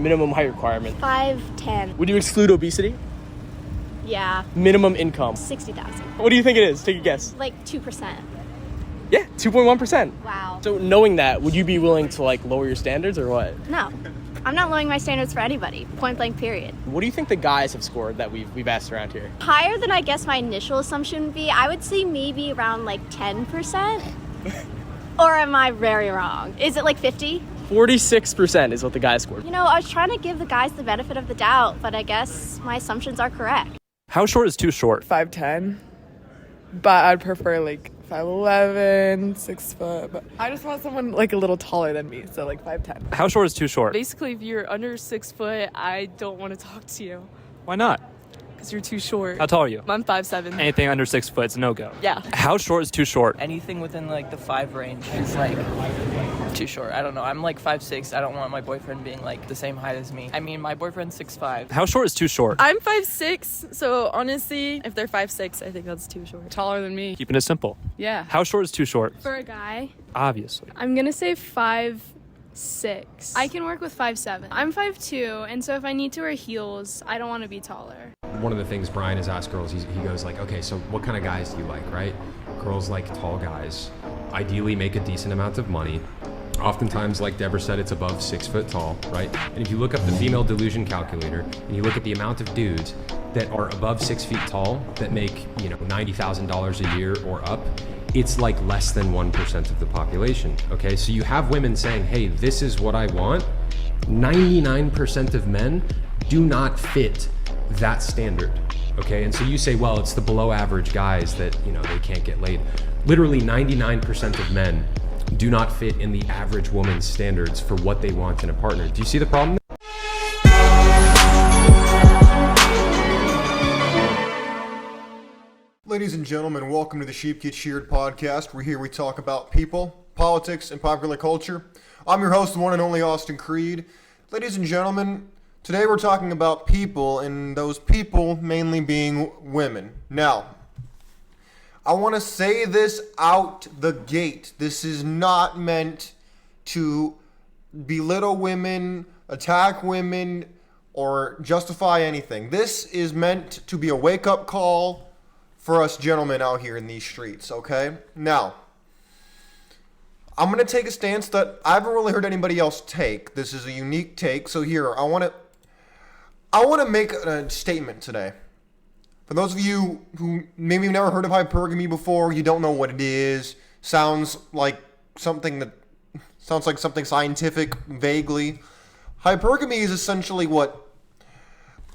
Minimum height requirement. 5'10". Would you exclude obesity? Yeah. Minimum income. 60,000. What do you think it is? Take a guess. Like 2%. Yeah, 2.1%. Wow. So knowing that, would you be willing to like lower your standards or what? No. I'm not lowering my standards for anybody. Point blank, period. What do you think the guys have scored that we've asked around here? Higher than I guess my initial assumption would be. I would say maybe around like 10%. Or am I very wrong? Is it like 50? 46% is what the guys scored. You know, I was trying to give the guys the benefit of the doubt, but I guess my assumptions are correct. How short is too short? 5'10", but I'd prefer like 5'11", 6 foot. But I just want someone like a little taller than me, so like 5'10". How short is too short? Basically, if you're under 6 foot, I don't want to talk to you Why not? because you're too short. How tall are you? I'm 5'7". Anything under 6 foot is no go. Yeah. How short is too short? Anything within like the 5 range is like too short. I don't know. I'm like 5'6". I don't want my boyfriend being like the same height as me. I mean, my boyfriend's 6'5". How short is too short? I'm 5'6", so honestly, if they're 5'6", I think that's too short. Taller than me. Keeping it simple. Yeah. How short is too short? For a guy, Obviously. I'm gonna say 5'6". I can work with 5'7". I'm 5'2", and so if I need to wear heels, I don't want to be taller. One of the things Brian has asked girls, he goes like, okay, so what kind of guys do you like, right? Girls like tall guys, ideally make a decent amount of money. Oftentimes, like Deborah said, it's above 6 foot tall, right? And if you look up the female delusion calculator and you look at the amount of dudes that are above 6 feet tall that make, $90,000 a year or up, it's like less than 1% of the population, okay? So you have women saying, hey, this is what I want. 99% of men do not fit that standard, okay? And so you say, well, it's the below average guys that, they can't get laid. Literally 99% of men do not fit in the average woman's standards for what they want in a partner. Do you see the problem? Ladies and gentlemen, welcome to the Sheep Get Sheared podcast. We're here, we talk about people, politics, and popular culture. I'm your host, the one and only Austin Creed. Ladies and gentlemen, today we're talking about people, and those people mainly being women. Now, I want to say this out the gate. This is not meant to belittle women, attack women, or justify anything. This is meant to be a wake-up call for us gentlemen out here in these streets, okay? Now, I'm going to take a stance that I haven't really heard anybody else take. This is a unique take. So here, I want to make a statement today. For those of you who maybe have never heard of hypergamy before, you don't know what it is, sounds like something scientific vaguely. Hypergamy is essentially what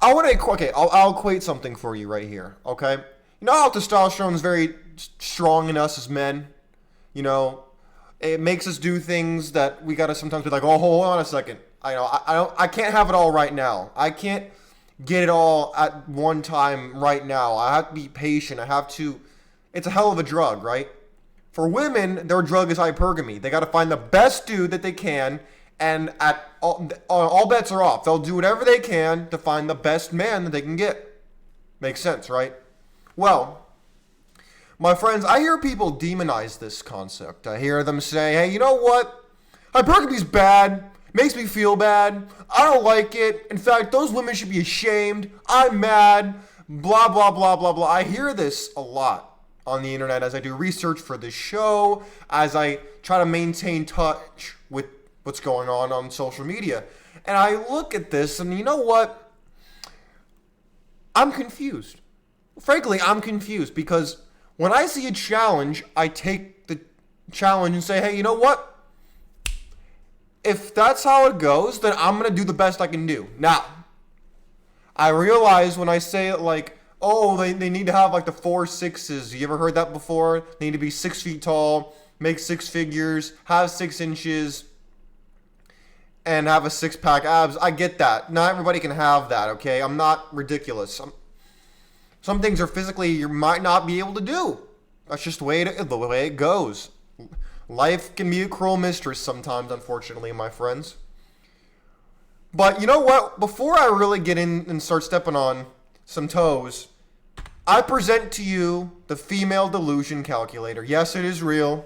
I'll equate something for you right here, okay? You know how testosterone is very strong in us as men? It makes us do things that we gotta sometimes be like, oh, hold on a second. I can't have it all right now. I can't get it all at one time right now. I have to be patient. It's a hell of a drug, right? For women, their drug is hypergamy. They gotta find the best dude that they can, and all bets are off. They'll do whatever they can to find the best man that they can get. Makes sense, right? Well, my friends, I hear people demonize this concept. I hear them say, hey, you know what? Hypergamy's bad. Makes me feel bad. I don't like it. In fact, those women should be ashamed. I'm mad. Blah, blah, blah, blah, blah. I hear this a lot on the internet as I do research for this show, as I try to maintain touch with what's going on social media. And I look at this and you know what? I'm confused. Frankly, I'm confused because when I see a challenge, I take the challenge and say, hey, you know what? If that's how it goes, then I'm going to do the best I can do. Now, I realize when I say it like, oh, they need to have like the 4 6s. You ever heard that before? They need to be 6 feet tall, make 6 figures, have 6 inches, and have a 6-pack abs. I get that. Not everybody can have that, okay? I'm not ridiculous. Some things are physically you might not be able to do. That's just the way it goes. Life can be a cruel mistress sometimes, unfortunately, my friends. But you know what? Before I really get in and start stepping on some toes, I present to you the female delusion calculator. Yes, it is real.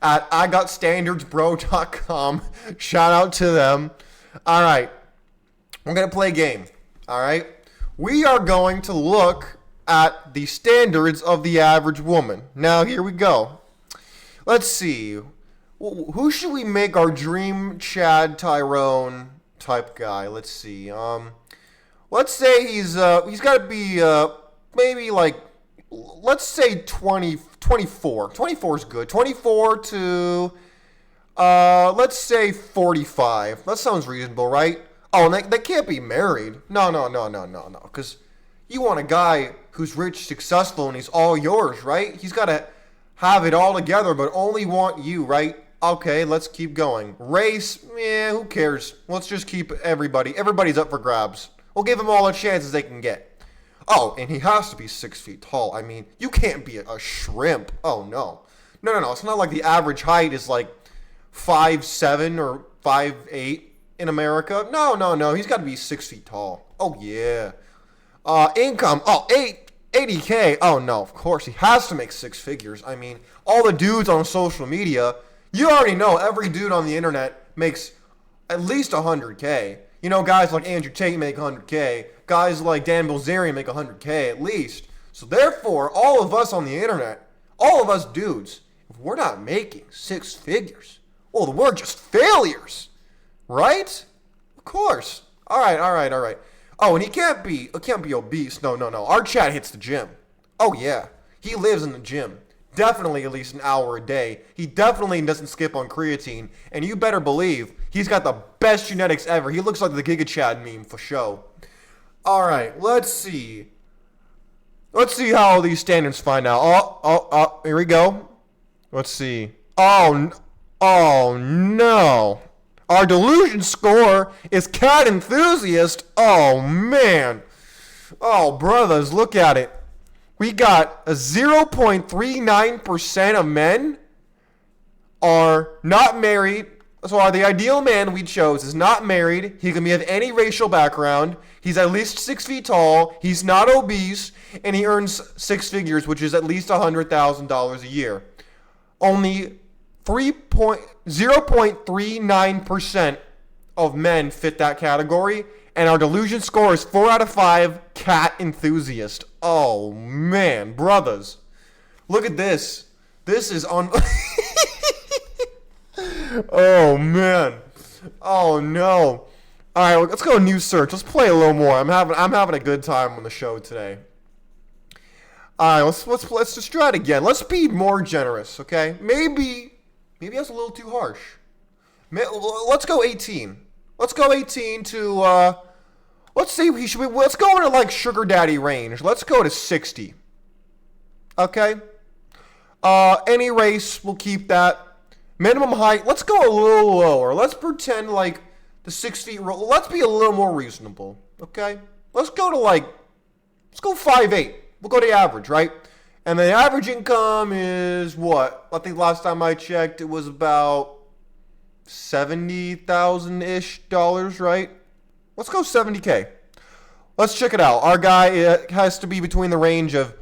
At IGotStandardsBro.com. Shout out to them. All right. I'm going to play a game, all right? We are going to look at the standards of the average woman. Now, here we go. Let's see. Who should we make our dream Chad Tyrone type guy? Let's see. Let's say he's got to be maybe like, let's say 24. 24 is good. 24 to let's say 45. That sounds reasonable, right? Oh, and they can't be married. No. Because you want a guy who's rich, successful, and he's all yours, right? He's got to have it all together, but only want you, right? Okay, let's keep going. Race, who cares? Let's just keep everybody. Everybody's up for grabs. We'll give them all the chances they can get. Oh, and he has to be 6 feet tall. I mean, you can't be a shrimp. Oh, no. No. It's not like the average height is like 5'7" or 5'8". In America? No. He's got to be 6 feet tall. Oh, yeah. Income. Oh, 80K. Oh, no. Of course. He has to make 6 figures. I mean, all the dudes on social media, you already know every dude on the internet makes at least 100K. You know, guys like Andrew Tate make 100K. Guys like Dan Bilzerian make 100K at least. So, therefore, all of us on the internet, all of us dudes, if we're not making 6 figures, well, we're just failures. Right? Of course. All right. Oh, and he can't be obese. No. Our Chad hits the gym. Oh, yeah. He lives in the gym. Definitely at least an hour a day. He definitely doesn't skip on creatine. And you better believe he's got the best genetics ever. He looks like the Giga Chad meme for show. All right, let's see. Let's see how these standards find out. Oh, here we go. Let's see. Oh, no. Our delusion score is cat enthusiast. Oh, man. Oh, brothers, look at it. We got a 0.39% of men are not married. So the ideal man we chose is not married. He can be of any racial background. He's at least 6 feet tall. He's not obese. And he earns 6 figures, which is at least $100,000 a year. Only 0.39% of men fit that category, and our delusion score is 4 out of 5 cat enthusiast. Oh, man, brothers. Look at this. This is on... Oh, man. Oh, no. All right, let's go new search. Let's play a little more. I'm having a good time on the show today. All right, let's just try it again. Let's be more generous, okay? Maybe that's a little too harsh. Let's go 18. Let's go 18 to, let's go into like sugar daddy range. Let's go to 60. Okay? Any race, we'll keep that. Minimum height, let's go a little lower. Let's pretend like the 6 feet rule. Let's be a little more reasonable, okay? Let's go 5'8". We'll go to the average, right? And the average income is what? I think last time I checked, it was about $70,000-ish, right? Let's go 70K. Let's check it out. Our guy has to be between the range of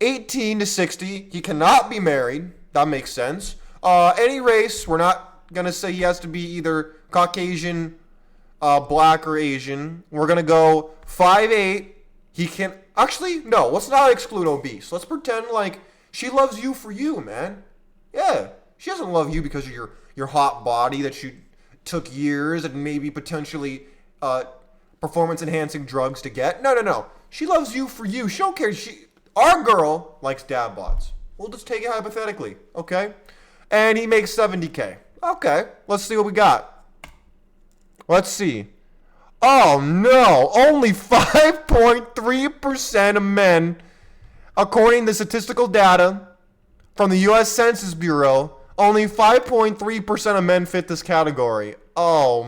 18 to 60. He cannot be married. That makes sense. Any race, we're not going to say he has to be either Caucasian, black, or Asian. We're going to go 5'8". He can... Actually, no, let's not exclude obese. Let's pretend like she loves you for you, man. Yeah, she doesn't love you because of your hot body that you took years and maybe potentially performance-enhancing drugs to get. No. She loves you for you. She don't care. Our girl likes dad bods. We'll just take it hypothetically, okay? And he makes 70K. Okay, let's see what we got. Let's see. Oh no, only 5.3% of men, according to statistical data from the U.S. Census Bureau, only 5.3% of men fit this category. Oh,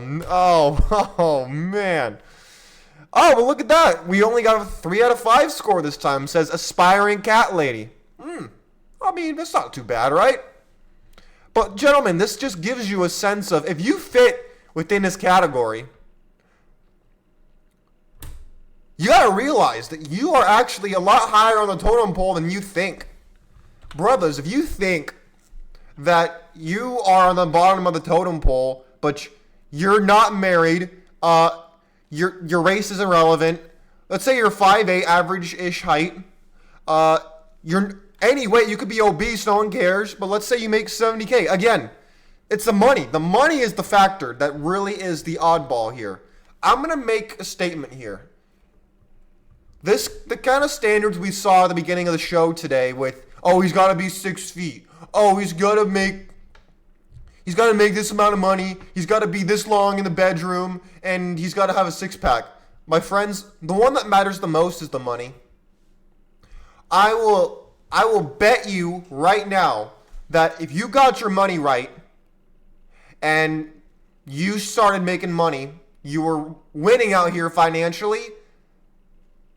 man. Oh, well, look at that. We only got a 3 out of 5 score this time. It says aspiring cat lady. I mean, that's not too bad, right? But, gentlemen, this just gives you a sense of if you fit within this category, you gotta realize that you are actually a lot higher on the totem pole than you think. Brothers, if you think that you are on the bottom of the totem pole, but you're not married, your race is irrelevant. Let's say you're 5'8", average-ish height. You're any weight, you could be obese, no one cares. But let's say you make $70K. Again, it's the money. The money is the factor that really is the oddball here. I'm gonna make a statement here. The kind of standards we saw at the beginning of the show today with, oh, he's got to be 6 feet. Oh, he's got to make this amount of money. He's got to be this long in the bedroom, and he's got to have a six-pack. My friends, the one that matters the most is the money. I will bet you right now that if you got your money right and you started making money, you were winning out here financially,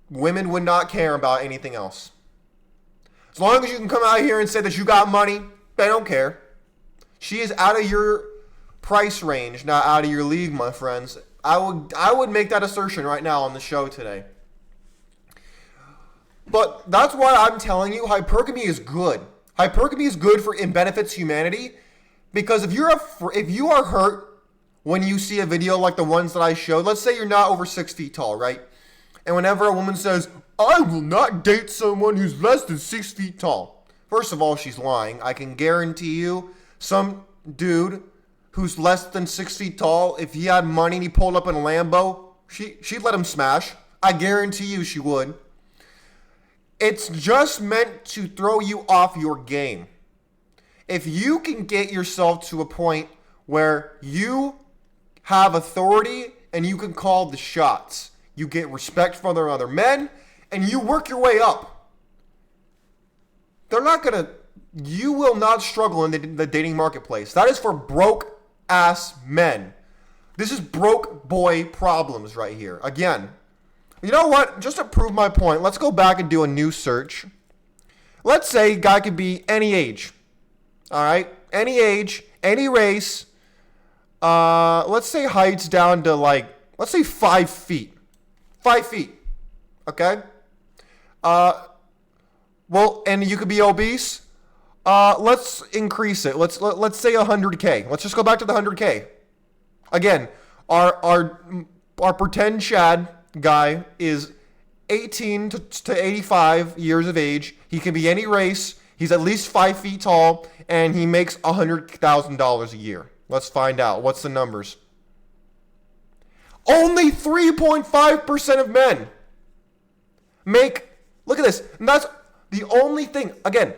women would not care about anything else. As long as you can come out here and say that you got money, they don't care. She is out of your price range, not out of your league, my friends. I would make that assertion right now on the show today. But that's why I'm telling you, hypergamy is good. Hypergamy is good for it benefits humanity, because if you are hurt when you see a video like the ones that I showed, let's say you're not over 6 feet tall, right? And whenever a woman says, I will not date someone who's less than 6 feet tall. First of all, she's lying. I can guarantee you some dude who's less than 6 feet tall, if he had money and he pulled up in a Lambo, she'd let him smash. I guarantee you she would. It's just meant to throw you off your game. If you can get yourself to a point where you have authority and you can call the shots, you get respect from other men, and you work your way up, you will not struggle in the dating marketplace. That is for broke ass men. This is broke boy problems right here. Again, you know what? Just to prove my point, let's go back and do a new search. Let's say a guy could be any age. All right? Any age, any race. Let's say height's down to let's say 5 feet. 5 feet. Okay? Well, and you could be obese. Let's increase it. Let's say 100K. Let's just go back to the 100K. Again, our pretend Chad guy is 18 to 85 years of age. He can be any race. He's at least 5 feet tall, and he makes $100,000 a year. Let's find out. What's the numbers? Only 3.5% of men make, look at this, and that's the only thing. Again,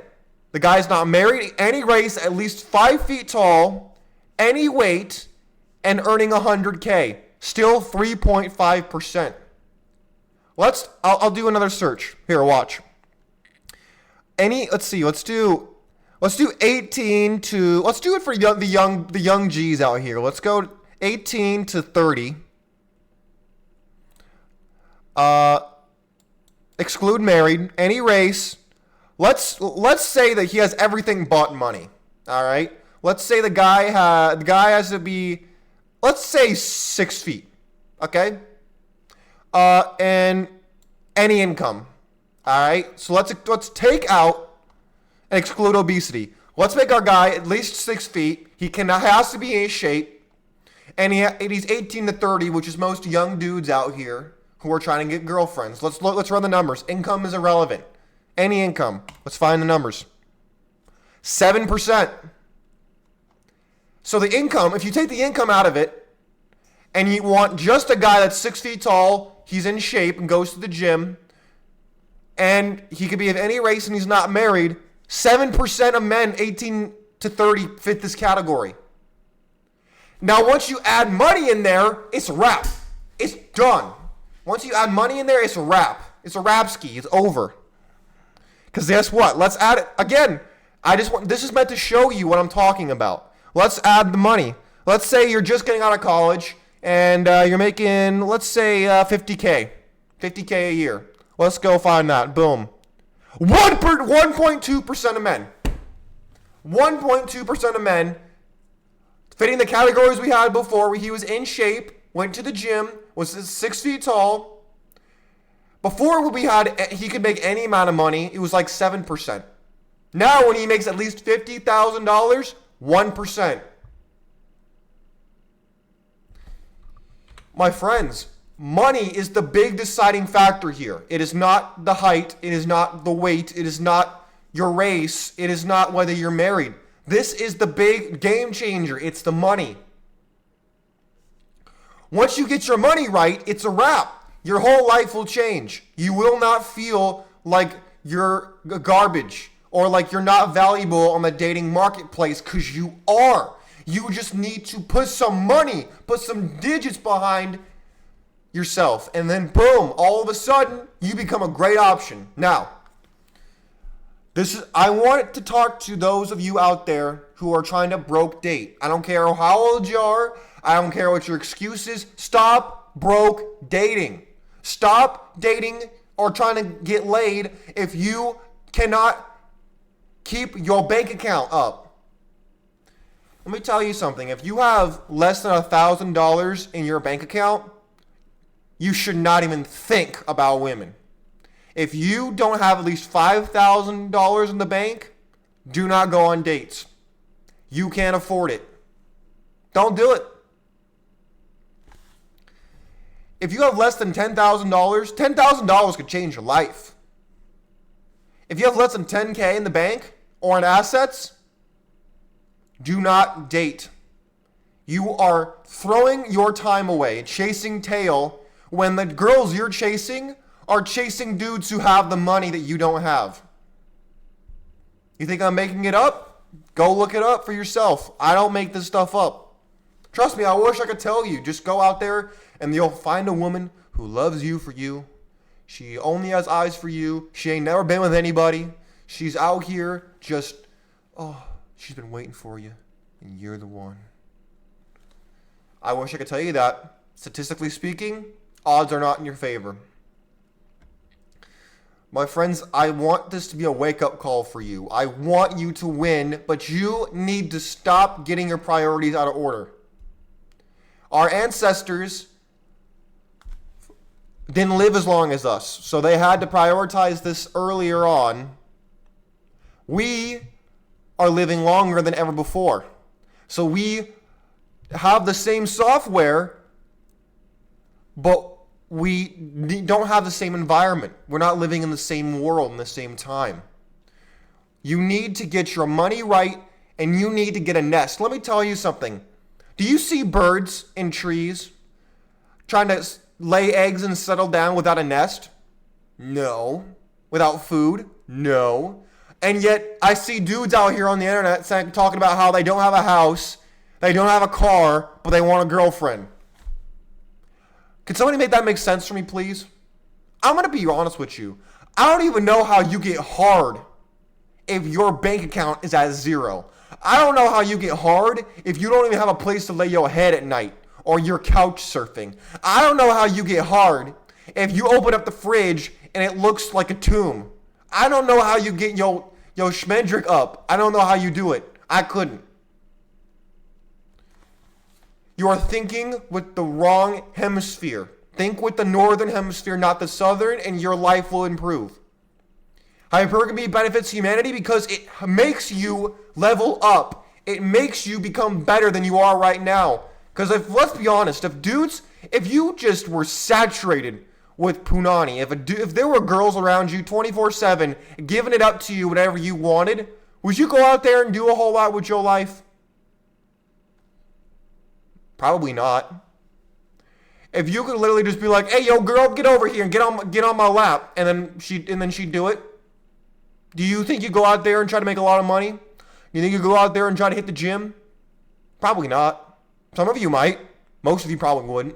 the guy's not married, any race, at least 5 feet tall, any weight, and earning 100K. Still 3.5%. I'll do another search. Here, watch. Let's do 18 to, let's do it for the young G's out here. Let's go 18 to 30. Exclude married, any race. Let's say that he has everything but money. All right. Let's say the guy has to be, let's say 6 feet. Okay. And any income. All right. So let's take out and exclude obesity. Let's make our guy at least 6 feet. He has to be in shape, and he's 18 to 30, which is most young dudes out here who are trying to get girlfriends. Let's run the numbers. Income is irrelevant. Any income. Let's find the numbers. 7%. So the income, if you take the income out of it, and you want just a guy that's 6 feet tall, he's in shape and goes to the gym, and he could be of any race and he's not married, 7% of men 18 to 30 fit this category. Now, once you add money in there, it's a wrap. It's done. Once you add money in there, it's a wrap. It's a rap ski. It's over. Because guess what? Let's add it. Again, this is meant to show you what I'm talking about. Let's add the money. Let's say you're just getting out of college and you're making, let's say, 50K. 50K a year. Let's go find that. Boom. 1.2% of men. 1.2% of men fitting the categories we had before, where he was in shape, went to the gym, was 6 feet tall. Before he could make any amount of money, it was like 7%. Now when he makes at least $50,000, 1%. My friends, money is the big deciding factor here. It is not the height. It is not the weight. It is not your race. It is not whether you're married. This is the big game changer. It's the money. Once you get your money right, it's a wrap. Your whole life will change. You will not feel like you're garbage or like you're not valuable on the dating marketplace, because you are. You just need to put some money, put some digits behind yourself, and then boom, all of a sudden, you become a great option. Now, I want to talk to those of you out there who are trying to broke date. I don't care how old you are. I don't care what your excuse is. Stop broke dating. Stop dating or trying to get laid if you cannot keep your bank account up. Let me tell you something. If you have less than $1,000 in your bank account, you should not even think about women. If you don't have at least $5,000 in the bank, do not go on dates. You can't afford it. Don't do it. If you have less than $10,000, $10,000 could change your life. If you have less than $10K in the bank or in assets, do not date. You are throwing your time away chasing tail when the girls you're chasing are chasing dudes who have the money that you don't have. You think I'm making it up? Go look it up for yourself. I don't make this stuff up. Trust me, I wish I could tell you. Just go out there and you'll find a woman who loves you for you. She only has eyes for you. She ain't never been with anybody. She's out here just, she's been waiting for you, and you're the one. I wish I could tell you that. Statistically speaking, odds are not in your favor. My friends, I want this to be a wake-up call for you. I want you to win, but you need to stop getting your priorities out of order. Our ancestors didn't live as long as us, so they had to prioritize this earlier on. We are living longer than ever before. So we have the same software, but we don't have the same environment. We're not living in the same world in the same time. You need to get your money right, and you need to get a nest. Let me tell you something. Do you see birds in trees trying to lay eggs and settle down without a nest? No. Without food? No. And yet, I see dudes out here on the internet talking about how they don't have a house, they don't have a car, but they want a girlfriend. Can somebody make that make sense for me, please? I'm going to be honest with you. I don't even know how you get hard if your bank account is at zero. I don't know how you get hard if you don't even have a place to lay your head at night or you're couch surfing. I don't know how you get hard if you open up the fridge and it looks like a tomb. I don't know how you get your schmendrick up. I don't know how you do it. I couldn't. You are thinking with the wrong hemisphere. Think with the northern hemisphere, not the southern, and your life will improve. Hypergamy benefits humanity because it makes you level up. It makes you become better than you are right now. Because let's be honest, if you just were saturated with punani, if there were girls around you 24/7 giving it up to you whatever you wanted, would you go out there and do a whole lot with your life? Probably not. If you could literally just be like, "Hey, yo, girl, get over here and get on my lap," and then she'd do it. Do you think you go out there and try to make a lot of money? Do you think you go out there and try to hit the gym? Probably not. Some of you might. Most of you probably wouldn't.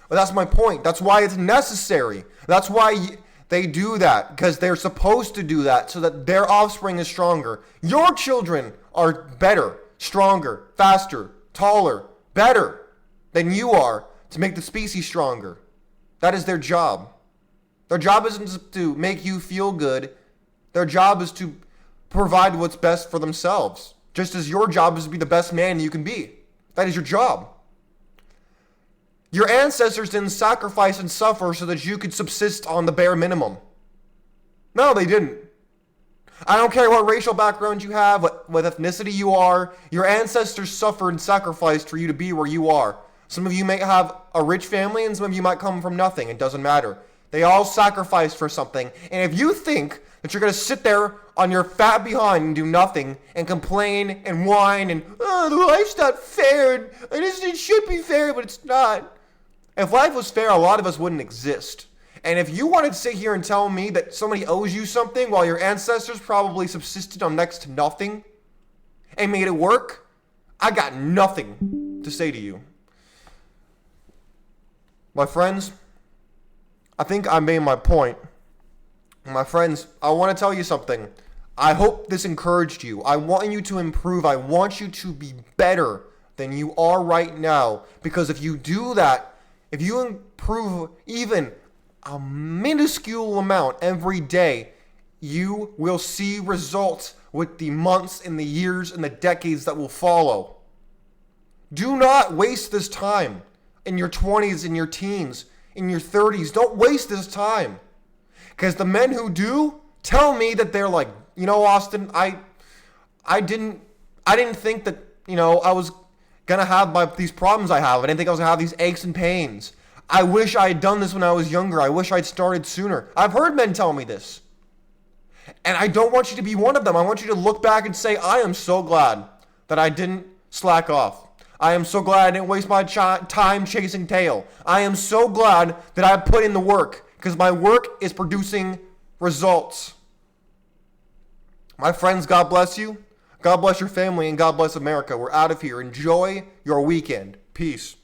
But that's my point. That's why it's necessary. That's why they do that, because they're supposed to do that so that their offspring is stronger. Your children are better, stronger, faster, taller, better than you are to make the species stronger. That is their job. Their job isn't to make you feel good. Their job is to provide what's best for themselves. Just as your job is to be the best man you can be. That is your job. Your ancestors didn't sacrifice and suffer so that you could subsist on the bare minimum. No, they didn't. I don't care what racial background you have, what ethnicity you are. Your ancestors suffered and sacrificed for you to be where you are. Some of you may have a rich family and some of you might come from nothing. It doesn't matter. They all sacrificed for something. And if you think that you're going to sit there on your fat behind and do nothing and complain and whine and, oh, the life's not fair. It should be fair, but it's not. If life was fair, a lot of us wouldn't exist. And if you wanted to sit here and tell me that somebody owes you something while your ancestors probably subsisted on next to nothing and made it work, I got nothing to say to you. My friends, I think I made my point. My friends, I want to tell you something. I hope this encouraged you. I want you to improve. I want you to be better than you are right now. Because if you do that, if you improve even a minuscule amount every day, you will see results with the months and the years and the decades that will follow. Do not waste this time in your 20s, in your teens, in your 30s. Don't waste this time. Because the men who do tell me that they're like, you know, Austin, I didn't think that, you know, I was gonna have these problems I have. I didn't think I was gonna have these aches and pains. I wish I had done this when I was younger. I wish I'd started sooner. I've heard men tell me this. And I don't want you to be one of them. I want you to look back and say, I am so glad that I didn't slack off. I am so glad I didn't waste my time chasing tail. I am so glad that I put in the work, because my work is producing results. My friends, God bless you. God bless your family, and God bless America. We're out of here. Enjoy your weekend. Peace.